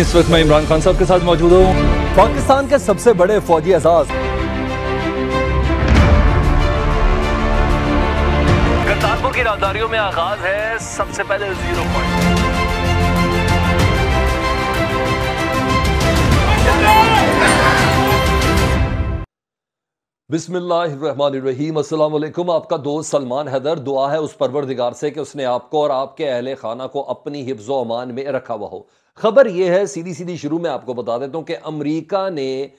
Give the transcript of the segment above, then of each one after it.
इस वक्त मैं इमरान खान साहब के साथ मौजूद हूँ। पाकिस्तान के सबसे बड़े फौजी एजाज करतारपुर की राहदारियों में आगाज है सबसे पहले 0 पॉइंट। बिस्मिल्लाहिर्रहमानिर्रहीम, अस्सलाम वालेकुम। आपका दोस्त सलमान हैदर। दुआ है उस परवरदिगार से कि उसने आपको और आपके अहले खाना को अपनी हिफ्ज़ो अमान में रखा हुआ हो। खबर यह है, सीधी सीधी शुरू में आपको बता देता हूं कि अमेरिका ने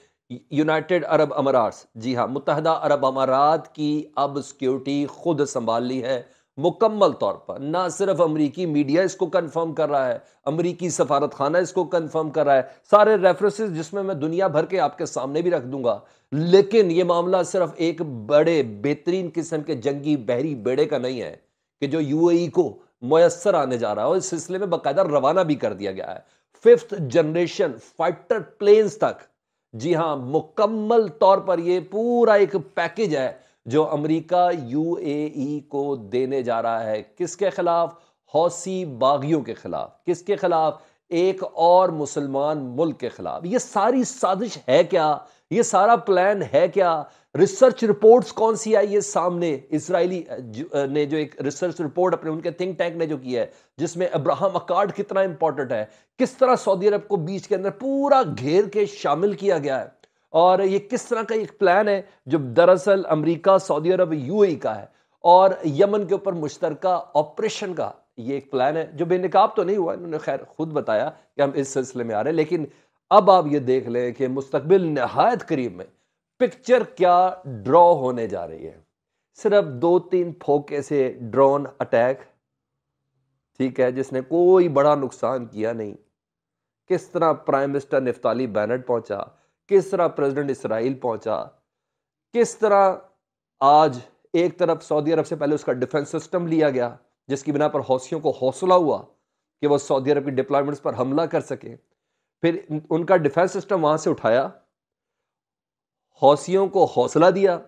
यूनाइटेड अरब अमारात, जी हाँ, मुत्तहदा अरब अमारात की अब सिक्योरिटी खुद संभाल ली है मुकम्मल तौर पर। ना सिर्फ अमरीकी मीडिया इसको कंफर्म कर रहा है, अमरीकी सफारत खाना इसको कंफर्म कर रहा है, सारे रेफरेंसेस जिसमें मैं दुनिया भर के आपके सामने भी रख दूंगा। लेकिन यह मामला सिर्फ एक बड़े बेहतरीन किस्म के जंगी बहरी बेड़े का नहीं है कि जो यूएई को मुयसर आने जा रहा है, और इस सिलसिले में बाकायदा रवाना भी कर दिया गया है 5th जनरेशन फाइटर प्लेन्स तक। जी हां, मुकम्मल तौर पर यह पूरा एक पैकेज है जो अमेरिका यूएई को देने जा रहा है। किसके खिलाफ? हौसी बागियों के खिलाफ। किसके खिलाफ? एक और मुसलमान मुल्क के खिलाफ। यह सारी साजिश है क्या? ये सारा प्लान है क्या? रिसर्च रिपोर्ट्स कौन सी आई है सामने? इजरायली ने जो एक रिसर्च रिपोर्ट अपने उनके थिंक टैंक ने जो किया है, जिसमें अब्राहम अकॉर्ड कितना इंपॉर्टेंट है, किस तरह सऊदी अरब को बीच के अंदर पूरा घेर के शामिल किया गया है, और ये किस तरह का एक प्लान है जो दरअसल अमेरिका, सऊदी अरब, यूएई का है, और यमन के ऊपर मुश्तरका ऑपरेशन का ये एक प्लान है जो बेनकाब तो नहीं हुआ। इन्होंने खैर खुद बताया कि हम इस सिलसिले में आ रहे हैं, लेकिन अब आप ये देख लें कि मुस्तकबिल नहायत करीब में पिक्चर क्या ड्रॉ होने जा रही है। सिर्फ 2-3 फोके से ड्रोन अटैक, ठीक है, जिसने कोई बड़ा नुकसान किया नहीं। किस तरह प्राइम मिनिस्टर निफ्ताली बेनेट पहुंचा, किस तरह प्रेसिडेंट इसराइल पहुंचा, किस तरह आज एक तरफ सऊदी अरब से पहले उसका डिफेंस सिस्टम लिया गया, जिसकी बिना पर हौसियों को हौसला हुआ कि वह सऊदी अरब की डिप्लॉयमेंट्स पर हमला कर सके। फिर उनका डिफेंस सिस्टम वहां से उठाया, हौसियों को हौसला दिया,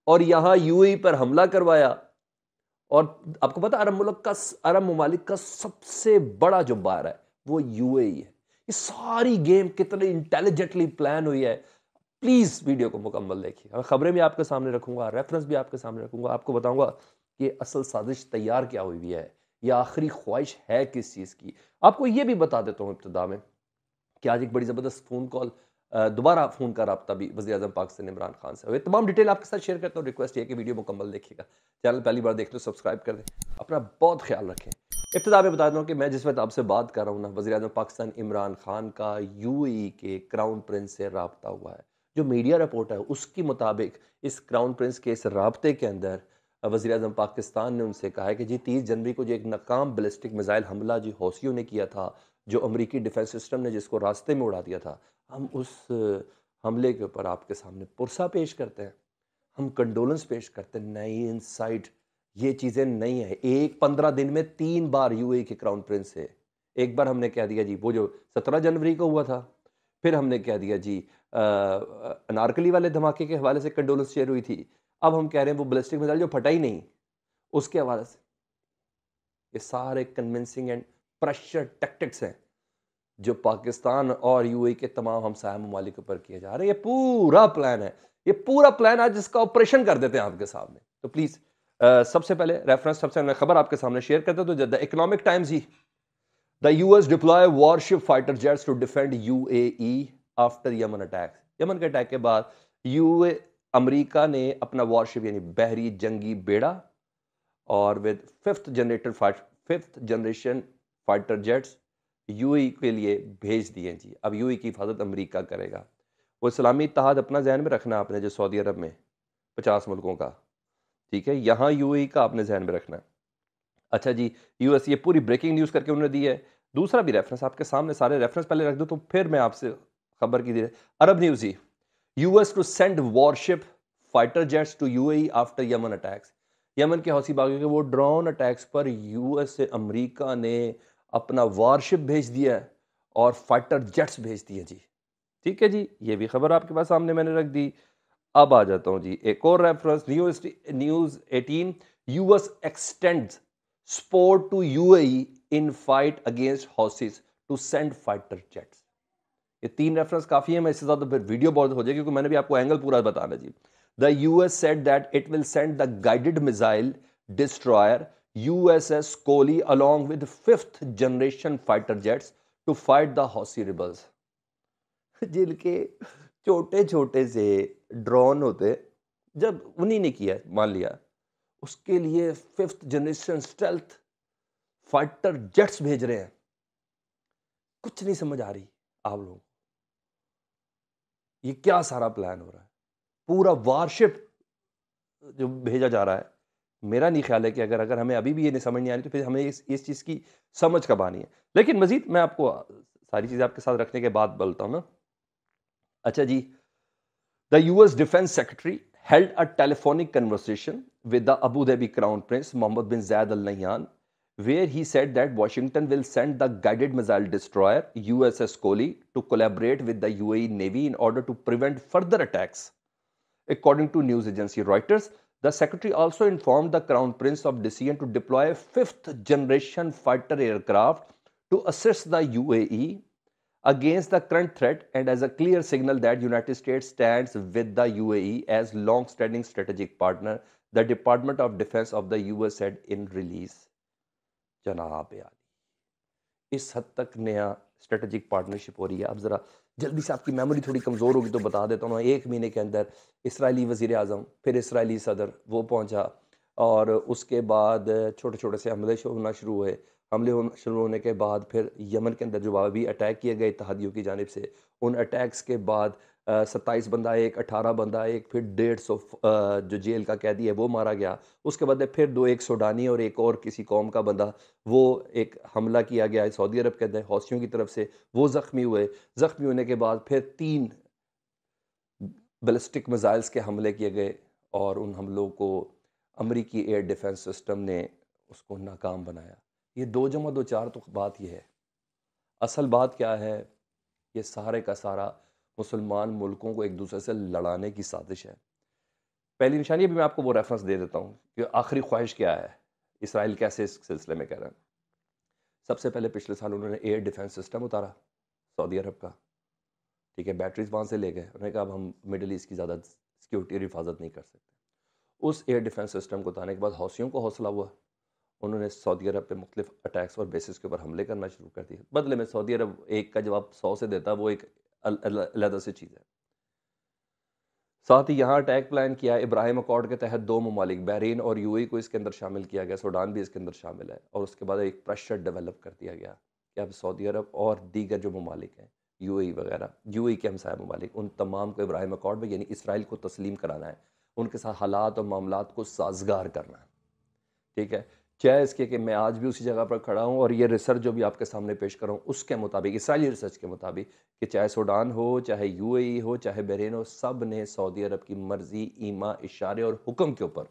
और यहां यूएई पर हमला करवाया। और आपको पता, अरब ममालिक का सबसे बड़ा जो बार है वो यूएई है। ये सारी गेम कितने इंटेलिजेंटली प्लान हुई है। प्लीज वीडियो को मुकम्मल देखिए। खबरें भी आपके सामने रखूंगा, रेफरेंस भी आपके सामने रखूंगा, आपको बताऊंगा कि असल साजिश तैयार क्या हुई है, या आखिरी ख्वाहिश है किस चीज की। आपको यह भी बता देता हूं इब्तिदा में कि आज एक बड़ी ज़बरदस्त फ़ोन कॉल, दोबारा फ़ोन का रब्ता भी वज़ीर-ए-आज़म पाकिस्तान इमरान खान से हुए। तमाम डिटेल आपके साथ शेयर करता हूँ। रिक्वेस्ट ये कि वीडियो मुकम्मल देखिएगा। चैनल पहली बार देख लो सब्सक्राइब कर दें। अपना बहुत ख्याल रखें। इब्तिदा में बता दूँ कि मैं जिस वक्त आपसे बात कर रहा हूँ ना, वज़ीर-ए-आज़म पाकिस्तान इमरान खान का यूएई के क्राउन प्रिंस से रब्ता हुआ है। जो मीडिया रिपोर्ट है उसके मुताबिक इस क्राउन प्रिंस के इस रब्ते के अंदर वज़ीर-ए-आज़म पाकिस्तान ने उनसे कहा है कि जी 30 जनवरी को जो एक नाकाम बैलिस्टिक मिसाइल हमला जी हौसियों ने किया था, जो अमेरिकी डिफेंस सिस्टम ने जिसको रास्ते में उड़ा दिया था, हम उस हमले के ऊपर आपके सामने पुरसा पेश करते हैं, हम कंडोलेंस पेश करते हैं। नई इनसाइट, ये चीज़ें नहीं है। 15 दिन में 3 बार यूएई के क्राउन प्रिंस से, एक बार हमने कह दिया जी वो जो 17 जनवरी को हुआ था, फिर हमने कह दिया जी अनारकली वाले धमाके के हवाले से कंडोलेंस शेयर हुई थी, अब हम कह रहे हैं वो बैलिस्टिक मिसाइल जो फटा ही नहीं उसके हवाले से। ये सारे कन्विंसिंग एंड प्रेशर टैक्टिक्स हैं जो पाकिस्तान और यूएई के तमाम हमसाया ममालिक पर किए जा रहे हैं। ये पूरा प्लान है, ये पूरा प्लान आज जिसका ऑपरेशन कर देते हैं आपके सामने। तो प्लीज सबसे पहले रेफरेंस, सबसे पहले खबर आपके सामने शेयर करते हैं। तो द इकोनॉमिक टाइम्स ही, the US deploy warship fighter jets to defend UAE after Yemen attack. Yemen के अटैक के बाद अमेरिका ने अपना वॉरशिप यानी बहरी जंगी बेड़ा और with 5th generation fighter jets UAE के लिए भेज दिए जी। अब यूएई की हिफाजत अमेरिका करेगा। वो इस्लामी इत्तेहाद अपना जहन में रखना आपने, जो सऊदी अरब में 50 मुल्कों का, ठीक है, यहाँ यूएई का आपने जहन में रखना है। अच्छा जी, यूएस, ये पूरी ब्रेकिंग न्यूज़ करके उन्होंने दी है। दूसरा भी रेफरेंस आपके सामने, सारे रेफरेंस पहले रख दो तो फिर मैं आपसे खबर की दी। अरब न्यूज़ ही, US to send warship fighter jets to UAE after Yemen attacks. Yemen के हौसी बागियों के वो ड्रोन अटैक्स पर यूएस से अमेरिका ने अपना वॉरशिप भेज दिया है और फाइटर जेट्स भेज दिए जी। ठीक है जी, ये भी खबर आपके पास सामने मैंने रख दी। अब आ जाता हूं जी एक और reference, news 18, US extends support to UAE in fight against Houthis to send fighter jets. ये 3 रेफरेंस काफ़ी है, मैं इससे ज़्यादा फिर वीडियो बहुत हो जाएगी, क्योंकि मैंने भी आपको एंगल पूरा बताना जी. The US said that it will send the guided missile destroyer USS Coley along with 5th generation fighter jets to fight the Houthi rebels. जिनके छोटे छोटे से ड्रोन होते, जब उन्हीं ने किया, मान लिया, उसके लिए 5th generation stealth fighter jets भेज रहे हैं. कुछ नहीं समझ आ रही आप लोगों को, ये क्या सारा प्लान हो रहा है. पूरा वारशिप जो भेजा जा रहा है, मेरा नहीं ख्याल है कि अगर हमें अभी भी ये नहीं समझ नहीं आ रही, तो फिर हमें इस चीज़ की समझ कब आनी है. लेकिन मजीद मैं आपको सारी चीज़ें आपके साथ रखने के बाद बोलता हूँ ना. अच्छा जी, the US defence secretary held a telephonic conversation with the Abu Dhabi Crown Prince Mohammed bin Zayed Al Nahyan, where he said that Washington will send the guided missile destroyer USS Coley to collaborate with the UAE Navy in order to prevent further attacks. According to news agency Reuters, the secretary also informed the Crown Prince of decision to deploy 5th generation fighter aircraft to assist the UAE against the current threat, and as a clear signal that United States stands with the UAE as long-standing strategic partner, the Department of Defense of the US said in release. जनाब यार, इस हद तक नया strategic partnership हो रही है. अब ज़रा जल्दी से, आपकी मेमोरी थोड़ी कमज़ोर होगी तो बता देता हूँ. 1 महीने के अंदर इसराइली वज़ीर आज़म, फिर इसराइली सदर वो पहुँचा, और उसके बाद छोटे छोटे से हमले होना शुरू हुए. हमले शुरू होने के बाद फिर यमन के अंदर जवाबी अटैक किए गए इत्तेहादियों की जानिब से. उन अटैक्स के बाद 27 बंदा एक, 18 बंदा एक, फिर 150 जो जेल का कैदी है वो मारा गया. उसके बाद फिर 2, एक सूडानी और एक और किसी कौम का बंदा, वो एक हमला किया गया सऊदी अरब के अंदर हौसियों की तरफ से, वो ज़ख्मी हुए. ज़ख्मी होने के बाद फिर 3 बैलिस्टिक मिसाइल्स के हमले किए गए, और उन हमलों को अमरीकी एयर डिफेंस सिस्टम ने उसको नाकाम बनाया. ये 2 जमा 2 4 तो बात ये है. असल बात क्या है, ये सारे का सारा मुसलमान मुल्कों को एक दूसरे से लड़ाने की साजिश है. पहली निशानी भी मैं आपको वो रेफरेंस दे देता हूँ कि आखिरी ख्वाहिश क्या है, इसराइल कैसे इस सिलसिले में कह रहा है. सबसे पहले पिछले साल उन्होंने एयर डिफेंस सिस्टम उतारा सऊदी अरब का, ठीक है, बैटरीज वहाँ से ले गए. उन्होंने कहा अब हम मिडल ईस्ट की ज़्यादा सिक्योरिटी और हिफाजत नहीं कर सकते. उस एयर डिफेंस सिस्टम को उतारने के बाद हौसियों को हौसला हुआ, उन्होंने सऊदी अरब पे मुख्तलिफ अटैक्स और बेसिस के ऊपर हमले करना शुरू कर दिए. बदले में सऊदी अरब एक का जवाब 100 से देता, वो एक अलग से चीज़ है. साथ ही यहाँ अटैक प्लान किया. इब्राहिम अकॉर्ड के तहत 2 ममालिक बहरीन और यूएई को इसके अंदर शामिल किया गया, सूडान भी इसके अंदर शामिल है. और उसके बाद एक प्रेशर डेवलप कर दिया गया कि अब सऊदी अरब और दीगर जो ममालिक हैं, यूएई वगैरह, यूएई के हमसाया ममालिक, उन तमाम को इब्राहिम अकॉर्ड में यानी इसराइल को तस्लीम कराना है, उनके साथ हालात और मामलात को साजगार करना है. ठीक है, चाहे इसके कि मैं आज भी उसी जगह पर खड़ा हूँ और ये रिसर्च जो भी आपके सामने पेश कर रहा हूँ उसके मुताबिक, इसराइली रिसर्च के मुताबिक, कि चाहे सूडान हो, चाहे यूएई हो, चाहे बहरीन हो, सब ने सऊदी अरब की मर्ज़ी, ईमा, इशारे और हुक्म के ऊपर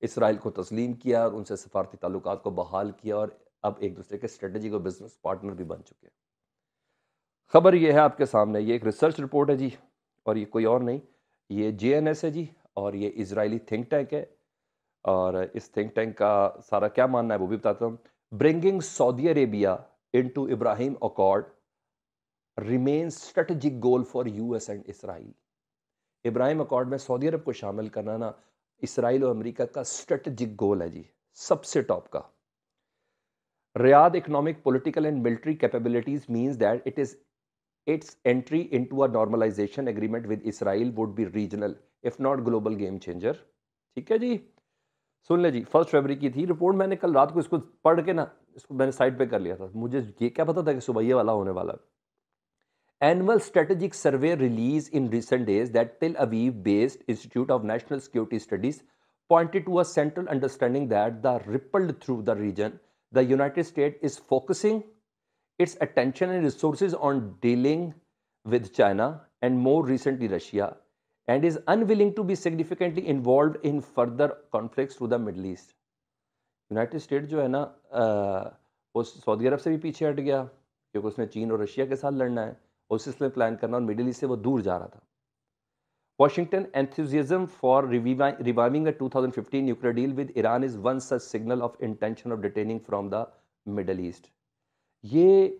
इसराइल को तस्लीम किया और उनसे सफारती ताल्लुकात को बहाल किया, और अब एक दूसरे के स्ट्रेटजिक और बिजनेस पार्टनर भी बन चुके हैं. खबर ये है आपके सामने, ये एक रिसर्च रिपोर्ट है जी, और ये कोई और नहीं, ये JNS है जी, और ये इजरायली थिंक टैंक है. और इस थिंक टैंक का सारा क्या मानना है वो भी बताता हूँ. Bringing Saudi Arabia into Ibrahim accord remains strategic goal for US and Israel. Ibrahim accord में सऊदी अरब को शामिल करना ना इसराइल और अमेरिका का स्ट्रेटेजिक गोल है जी, सबसे टॉप का. Riyadh economic, political and military capabilities means that its entry into a normalization agreement with Israel would be regional if not global game changer. ठीक है जी, सुन ले जी. 1 फरवरी की थी रिपोर्ट, मैंने कल रात को इसको पढ़ के ना इसको मैंने साइड पे कर लिया था. मुझे ये क्या पता था कि सुबह ये वाला होने वाला. Annual strategic survey release in recent days that Tel Aviv based institute of national security studies pointed to a central understanding that the rippled through the region, the United States is focusing its attention and resources on dealing with China and more recently Russia, and is unwilling to be significantly involved in further conflicts through the Middle East. United state जो है ना वो Saudi अरब से भी पीछे हट गया क्योंकि उसने चीन और रशिया के साथ लड़ना है, और उस सिलसिले में प्लान करना, और मिडिल ईस्ट से वो दूर जा रहा था. Washington enthusiasm for reviving a 2015 nuclear deal with Iran is one such signal of intention of detaining from the Middle East. ये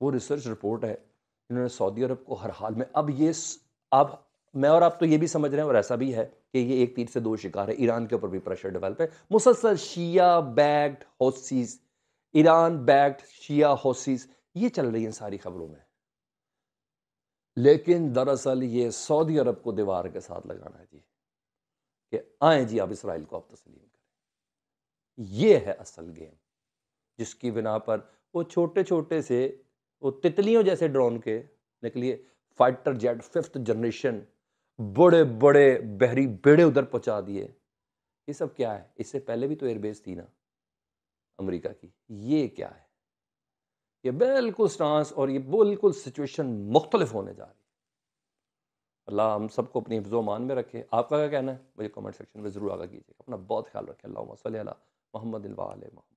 वो रिसर्च रिपोर्ट है, इन्होंने सऊदी अरब को हर हाल में, अब मैं और आप तो ये भी समझ रहे हैं और ऐसा भी है कि ये एक तीर से दो शिकार है। ईरान के ऊपर भी प्रेशर डेवलप है, मुसलसल शिया बैक्ड हौसीज, ईरान बैक्ड शिया हौसीज, ये चल रही हैं सारी खबरों में। लेकिन दरअसल ये सऊदी अरब को दीवार के साथ लगाना है जी, कि आए जी अब इसराइल को आप तस्लीम करें। ये है असल गेम, जिसकी बिना पर वो छोटे छोटे से, वो तितलियों जैसे ड्रोन के निकलिए, फाइटर जेट 5th जनरेशन, बड़े बड़े बहरी बेड़े उधर पहुंचा दिए। ये सब क्या है? इससे पहले भी तो एयरबेस थी ना अमेरिका की। ये क्या है? ये बिल्कुल स्टांस और ये बिल्कुल सिचुएशन मुख्तलिफ होने जा रही है। अल्लाह हम सबको अपनी हिफ्ज़ मान में रखे। आपका क्या कहना है? मुझे कमेंट सेक्शन में ज़रूर आगा कीजिएगा। अपना बहुत ख्याल रखें। अल्लाहुम्मा सल्ली अला मुहम्मदिन व आले मुहम्मद।